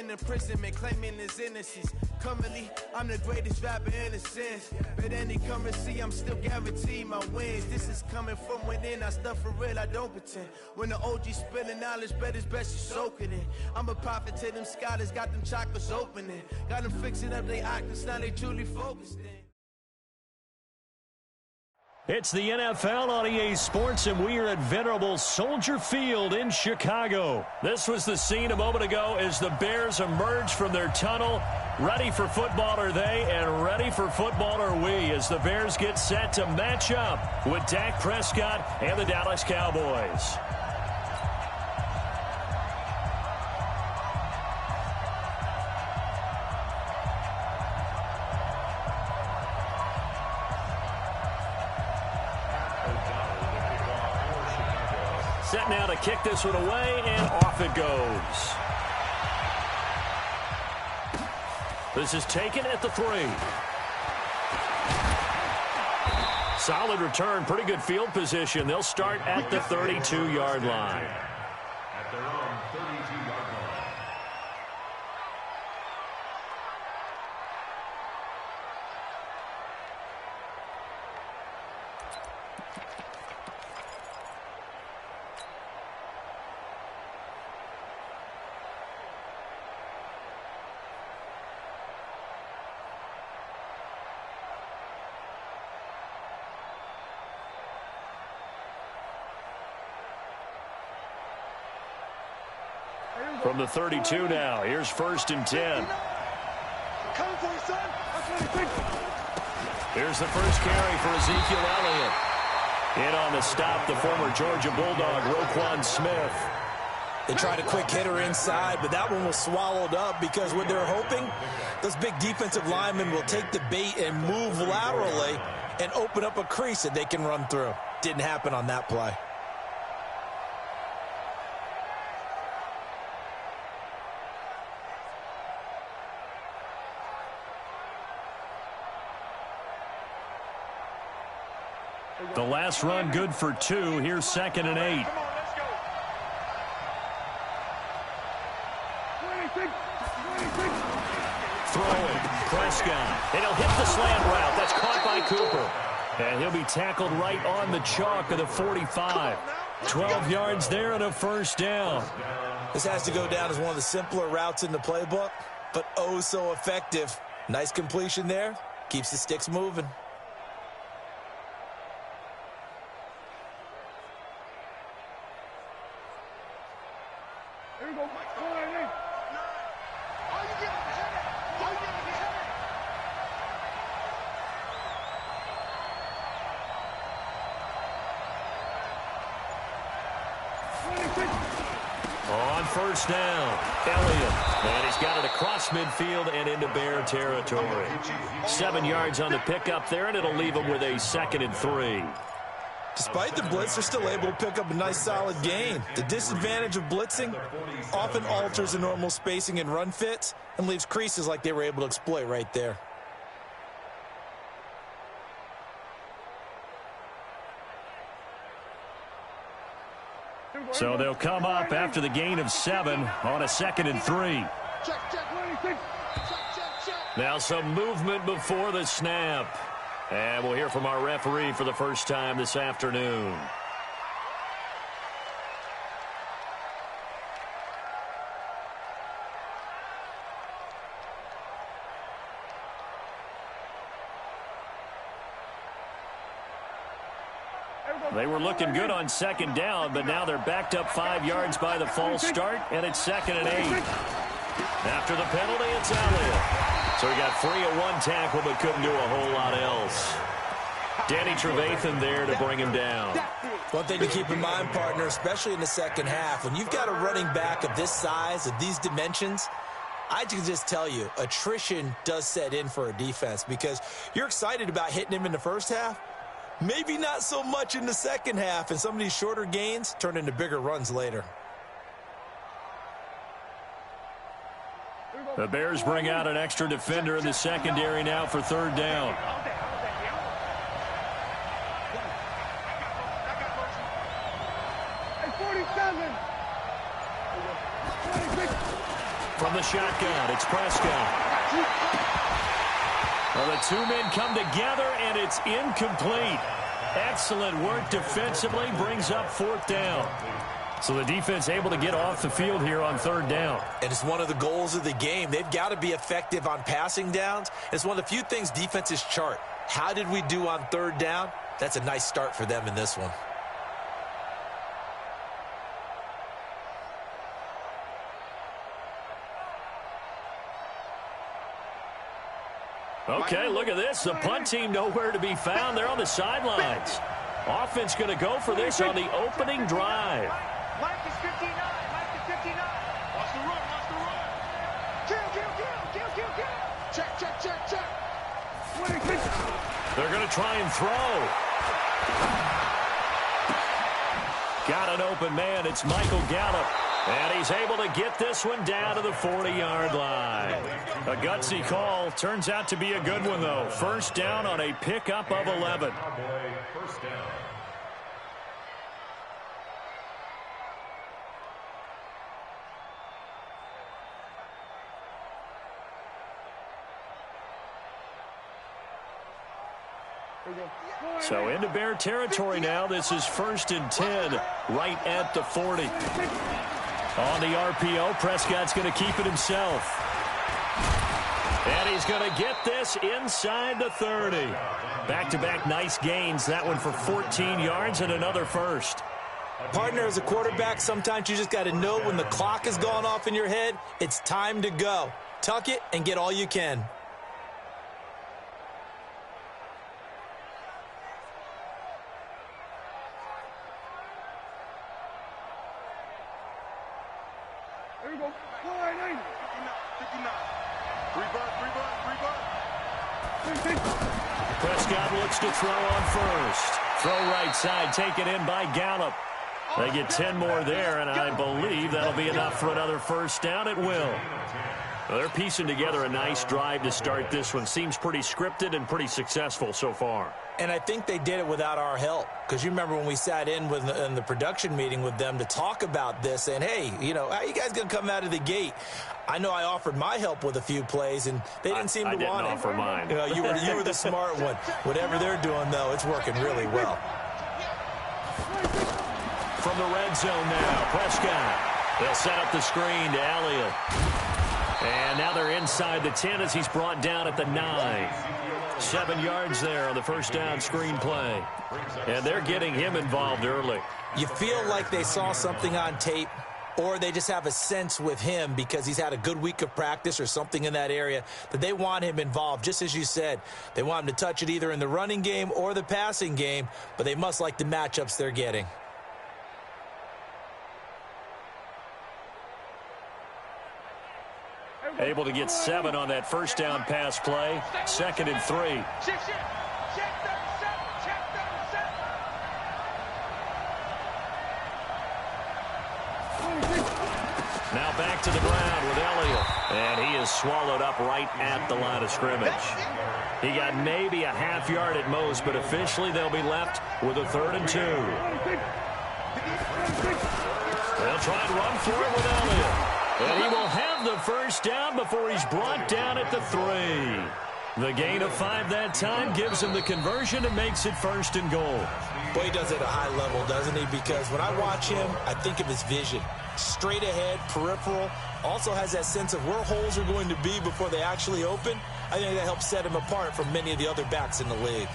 in imprisonment, claiming his innocence. Currently, I'm the greatest rapper in a sense. But any currency, I'm still guaranteed my wins. This is coming from within, I stuff for real, I don't pretend. When the OG spilling knowledge, bet it's best you soak it in. I'm a prophet to them scholars, got them chakras opening. Got them fixing up their octaves, now they truly focused in. It's the NFL on EA Sports, and we are at venerable Soldier Field in Chicago. This was the scene a moment ago as the Bears emerged from their tunnel. Ready for football are they, and ready for football are we, as the Bears get set to match up with Dak Prescott and the Dallas Cowboys. Set now to kick this one away, and off it goes. This is taken at the 3. Solid return, pretty good field position. They'll start at the 32-yard line. At their own 32-yard line. From the 32 now, here's 1st and 10. Here's the first carry for Ezekiel Elliott. In on the stop, the former Georgia Bulldog, Roquan Smith. They tried a quick hitter inside, but that one was swallowed up because what they're hoping, those big defensive linemen will take the bait and move laterally and open up a crease that they can run through. Didn't happen on that play. The last run good for 2. Here's 2nd and 8. Throwing, Prescott. And he'll hit the slant route. That's caught by Cooper. And he'll be tackled right on the chalk of the 45. 12 yards there and a first down. This has to go down as one of the simpler routes in the playbook, but oh so effective. Nice completion there. Keeps the sticks moving. On first down, Elliott. And he's got it across midfield and into Bear territory. 7 yards on the pickup there, and it'll leave him with a 2nd and 3. Despite the blitz, they're still able to pick up a nice solid gain. The disadvantage of blitzing often alters the normal spacing and run fits and leaves creases like they were able to exploit right there. So they'll come up after the gain of 7 on a 2nd and 3. Now some movement before the snap. And we'll hear from our referee for the first time this afternoon. They were looking good on 2nd down, but now they're backed up 5 yards by the false start, and it's 2nd and 8. After the penalty, it's Elliott. So he got free of 1 tackle, but couldn't do a whole lot else. Danny Trevathan there to bring him down. One thing to keep in mind, partner, especially in the second half, when you've got a running back of this size, of these dimensions, I can just tell you, attrition does set in for a defense because you're excited about hitting him in the first half. Maybe not so much in the second half, and some of these shorter gains turn into bigger runs later. The Bears bring out an extra defender in the secondary now for 3rd down. From From the shotgun, it's Prescott. Well, the two men come together, and it's incomplete. Excellent work defensively, brings up 4th down. So the defense able to get off the field here on 3rd down. And it's one of the goals of the game. They've got to be effective on passing downs. It's one of the few things defenses chart. How did we do on 3rd down? That's a nice start for them in this one. Okay, look at this. The punt team nowhere to be found. They're on the sidelines. Offense going to go for this on the opening drive. Mike is 59. Mike is 59. Watch the run. Watch the run. Kill. Check. They're going to try and throw. Got an open man. It's Michael Gallup. And he's able to get this one down to the 40-yard line. A gutsy call. Turns out to be a good one, though. 1st down on a pickup of 11. First down. So into Bear territory now. This is 1st and 10, right at the 40. On the RPO, Prescott's going to keep it himself. And he's going to get this inside the 30. Back-to-back nice gains. That one for 14 yards and another first. Partner, as a quarterback, sometimes you just got to know when the clock has gone off in your head, it's time to go. Tuck it and get all you can. There we go. 59. Prescott looks to throw on first. Throw right side, taken in by Gallup. They get 10 more there, and I believe that'll be enough for another first down. It will. Well, they're piecing together a nice drive to start this one. Seems pretty scripted and pretty successful so far. And I think they did it without our help. Because you remember when we sat in the production meeting with them to talk about this, and hey, you know, how you guys going to come out of the gate? I know I offered my help with a few plays, and they didn't seem to want it. I didn't offer mine. You know, you were the smart one. Whatever they're doing, though, it's working really well. From the red zone now, Prescott. They'll set up the screen to Elliott. And now they're inside the 10 as he's brought down at the 9. 7 yards there on the first down screen play. And they're getting him involved early. You feel like they saw something on tape, or they just have a sense with him because he's had a good week of practice or something in that area that they want him involved. Just as you said, they want him to touch it either in the running game or the passing game, but they must like the matchups they're getting. Able to get 7 on that first down pass play. 2nd and 3. Now back to the ground with Elliott. And he is swallowed up right at the line of scrimmage. He got maybe a half yard at most, but officially they'll be left with a 3rd and 2. They'll try and run for it with Elliott. And he will have the first down before he's brought down at the 3. The gain of 5 that time gives him the conversion and makes it 1st and goal. Boy, he does it at a high level, doesn't he? Because when I watch him, I think of his vision. Straight ahead, peripheral. Also has that sense of where holes are going to be before they actually open. I think that helps set him apart from many of the other backs in the league.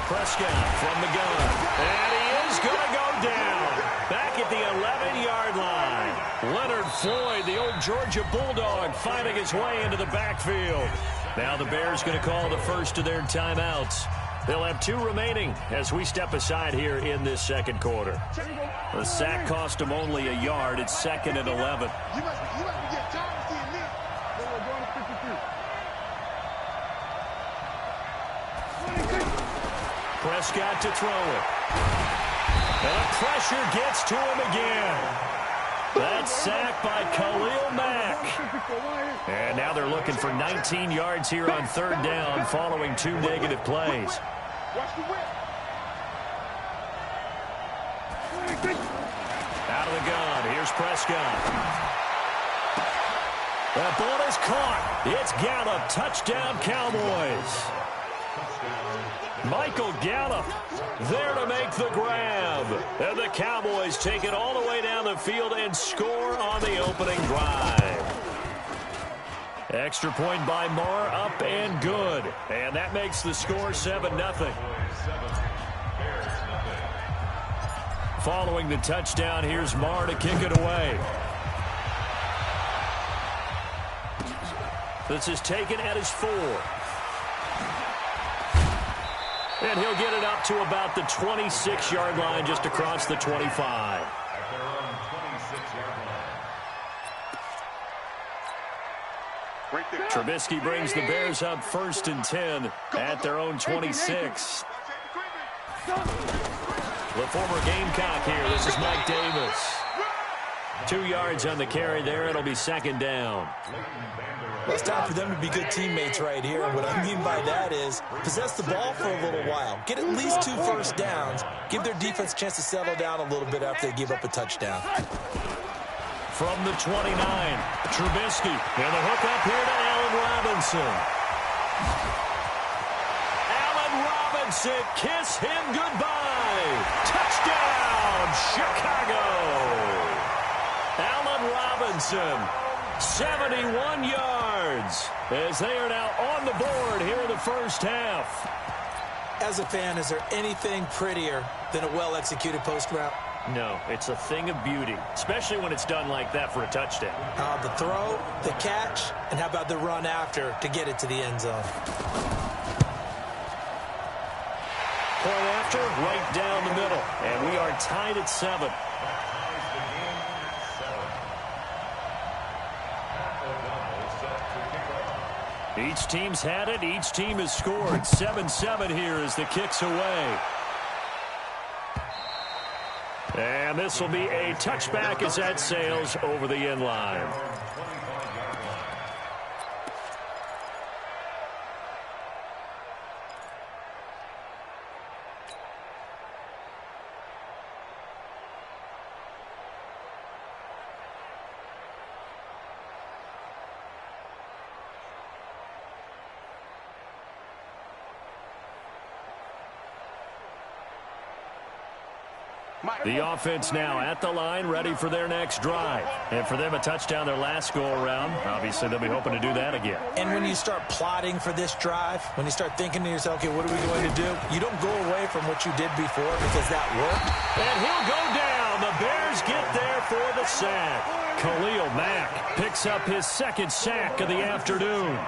Prescott from the gun. And he is going to go down. Back at the 11-yard line. Leonard Floyd, the old Georgia Bulldog, finding his way into the backfield. Now the Bears going to call the first of their timeouts. They'll have 2 remaining as we step aside here in this second quarter. The sack cost them only a yard. It's 2nd and 11. Prescott to throw it. And the pressure gets to him again. That's sacked by Khalil Mack. And now they're looking for 19 yards here on third down following 2 negative plays. Out of the gun, here's Prescott. That ball is caught. It's Gallup. Touchdown, Cowboys. Michael Gallup there to make the grab. And the Cowboys take it all the way down the field and score on the opening drive. Extra point by Marr, up and good. And that makes the score 7-0. Following the touchdown, here's Marr to kick it away. This is taken at his 4. And he'll get it up to about the 26-yard line, just across the 25. Trubisky brings the Bears up 1st and 10 at their own 26. The former Gamecock here. This is Mike Davis. 2 yards on the carry there. It'll be 2nd down. Well, it's time for them to be good teammates right here. And what I mean by that is possess the ball for a little while. Get at least 2 first downs. Give their defense a chance to settle down a little bit after they give up a touchdown. From the 29, Trubisky. And the hook up here to Allen Robinson. Allen Robinson, kiss him goodbye. Touchdown, Chicago. Allen Robinson, 71 yards, as they are now on the board here in the first half. As a fan, is there anything prettier than a well-executed post route? No, it's a thing of beauty, especially when it's done like that for a touchdown. The throw, the catch, and how about the run after to get it to the end zone? Point after, right down the middle, and we are tied at 7. Each team's had it. Each team has scored. 7-7 here as the kick's away. And this will be a touchback as that sails over the end line. The offense now at the line, ready for their next drive. And for them, a touchdown their last go-around. Obviously, they'll be hoping to do that again. And when you start plotting for this drive, when you start thinking to yourself, okay, what are we going to do? You don't go away from what you did before because that worked. And he'll go down. The Bears get there for the sack. Khalil Mack picks up his 2nd sack of the afternoon.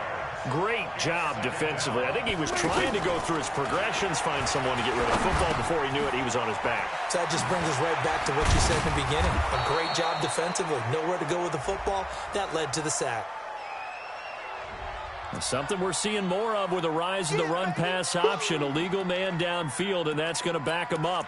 Great job defensively. I think he was trying to go through his progressions, find someone to get rid of football. Before he knew it, he was on his back. So that just brings us right back to what you said in the beginning. A great job defensively. Nowhere to go with the football. That led to the sack. Something we're seeing more of with the rise of the run-pass option. A legal man downfield, and that's going to back him up.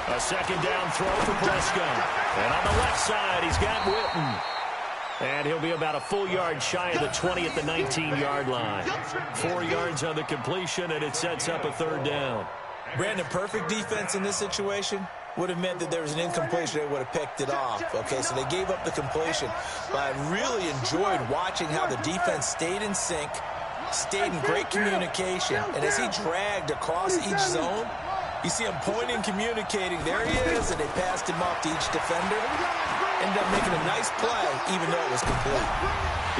A 2nd down throw for Prescott. And on the left side, he's got Witten. And he'll be about a full yard shy of the 20 at the 19-yard line. 4 yards on the completion, and it sets up a 3rd down. Brandon, perfect defense in this situation would have meant that there was an incompletion. They would have picked it off. Okay, so they gave up the completion. But I really enjoyed watching how the defense stayed in sync, stayed in great communication. And as he dragged across each zone, you see him pointing, communicating. There he is, and they passed him off to each defender. Ended up making a nice play, even though it was complete.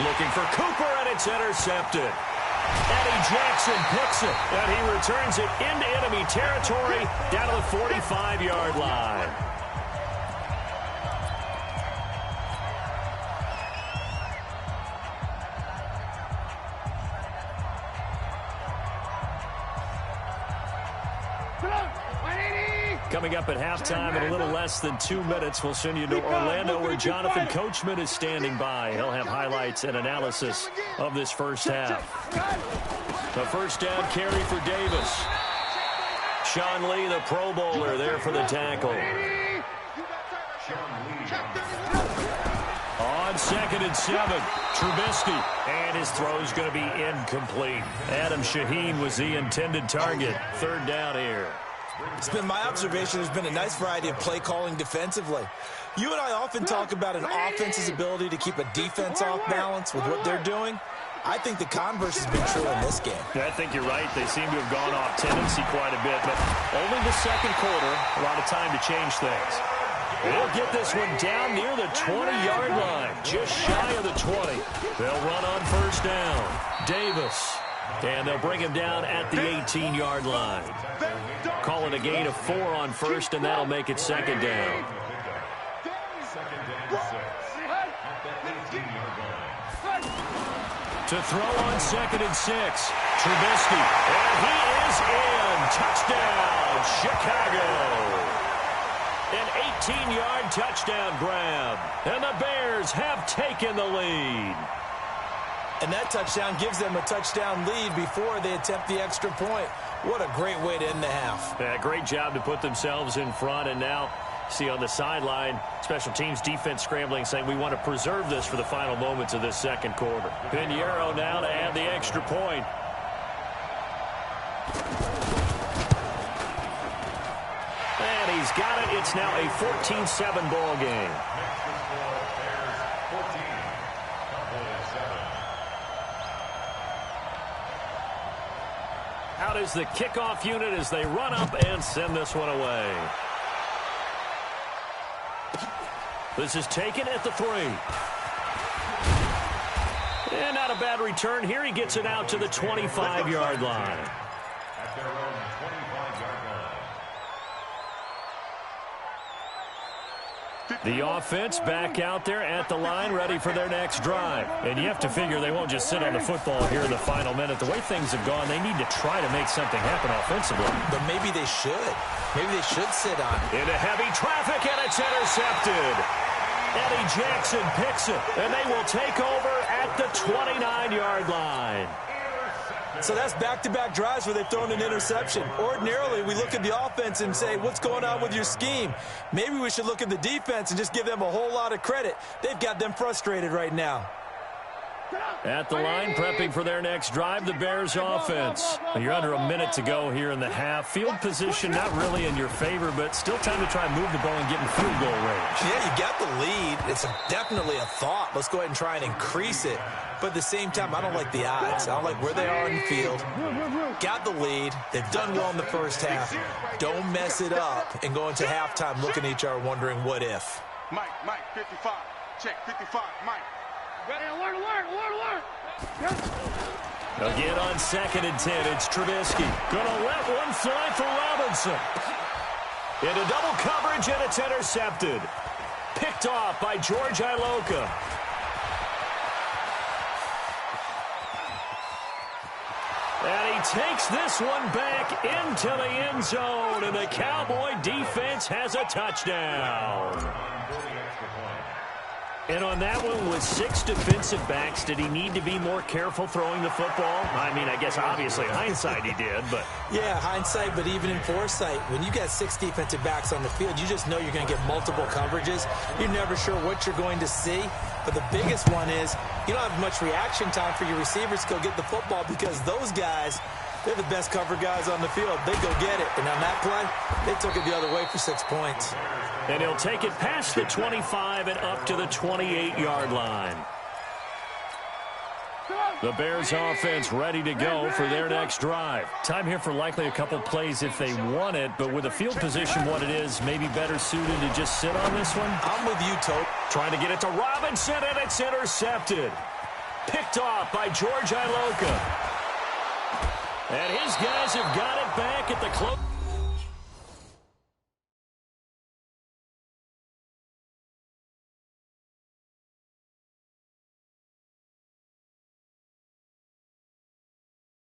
Looking for Cooper, and it's intercepted. Eddie Jackson picks it, and he returns it into enemy territory down to the 45-yard line. Coming up at halftime in a little less than 2 minutes, we'll send you to Orlando where Jonathan Coachman is standing by. He'll have highlights and analysis of this first half. The first down carry for Davis. Sean Lee, the Pro Bowler, there for the tackle. On 2nd and 7, Trubisky, and his throw's going to be incomplete. Adam Shaheen was the intended target. 3rd down here. It's been my observation there's been a nice variety of play calling defensively. You and I often talk about an offense's ability to keep a defense off balance with what they're doing. I think the converse has been true in this game. Yeah, I think you're right. They seem to have gone off tendency quite a bit, but only the second quarter, a lot of time to change things. They'll get this one down near the 20-yard line, just shy of the 20. They'll run on 1st down. Davis, and they'll bring him down at the 18-yard line. Calling a gain of 4 on 1st, and that'll make it 2nd down. To throw on 2nd and 6, Trubisky, and he is in. Touchdown, Chicago. An 18-yard touchdown grab, and the Bears have taken the lead. And that touchdown gives them a touchdown lead before they attempt the extra point. What a great way to end the half. Yeah, great job to put themselves in front, and now see on the sideline, special teams defense scrambling, saying we want to preserve this for the final moments of this second quarter. Pinheiro now to add the extra point. And he's got it. It's now a 14-7 ball game. Out is the kickoff unit as they run up and send this one away. This is taken at the 3. And not a bad return here. He gets it out to the 25-yard line. At their own 25-yard line. The offense back out there at the line, ready for their next drive. And you have to figure they won't just sit on the football here in the final minute. The way things have gone, they need to try to make something happen offensively. But maybe they should. Maybe they should sit on it. Into heavy traffic, and it's intercepted. Eddie Jackson picks it, and they will take over at the 29-yard line. So that's back-to-back drives where they've thrown an interception. Ordinarily, we look at the offense and say, what's going on with your scheme? Maybe we should look at the defense and just give them a whole lot of credit. They've got them frustrated right now. At the line, prepping for their next drive, the Bears offense. You're under a minute to go here in the half. Field position not really in your favor, but still time to try and move the ball and get in field goal range. Yeah, you got the lead. It's definitely a thought. Let's go ahead and try and increase it. But at the same time, I don't like the odds. I don't like where they are in the field. Got the lead. They've done well in the first half. Don't mess it up and go into halftime looking at each other wondering what if. Mike, 55. Check, 55, Mike. Ready, alert. Again on 2nd and 10, it's Trubisky. Gonna let one fly for Robinson. Into double coverage, and it's intercepted. Picked off by George Iloka. And he takes this one back into the end zone, and the Cowboy defense has a touchdown. And on that one, with 6 defensive backs, did he need to be more careful throwing the football? I mean, I guess obviously hindsight he did, but... Yeah, hindsight, but even in foresight, when you got 6 defensive backs on the field, you just know you're going to get multiple coverages. You're never sure what you're going to see. But the biggest one is you don't have much reaction time for your receivers to go get the football because those guys, they're the best cover guys on the field. They go get it. And on that play, they took it the other way for 6 points. And he'll take it past the 25 and up to the 28-yard line. The Bears offense ready to go for their next drive. Time here for likely a couple plays if they want it, but with the field position what it is, maybe better suited to just sit on this one. I'm with you, Tope. Trying to get it to Robinson, and it's intercepted. Picked off by George Iloka. And his guys have got it back at the close.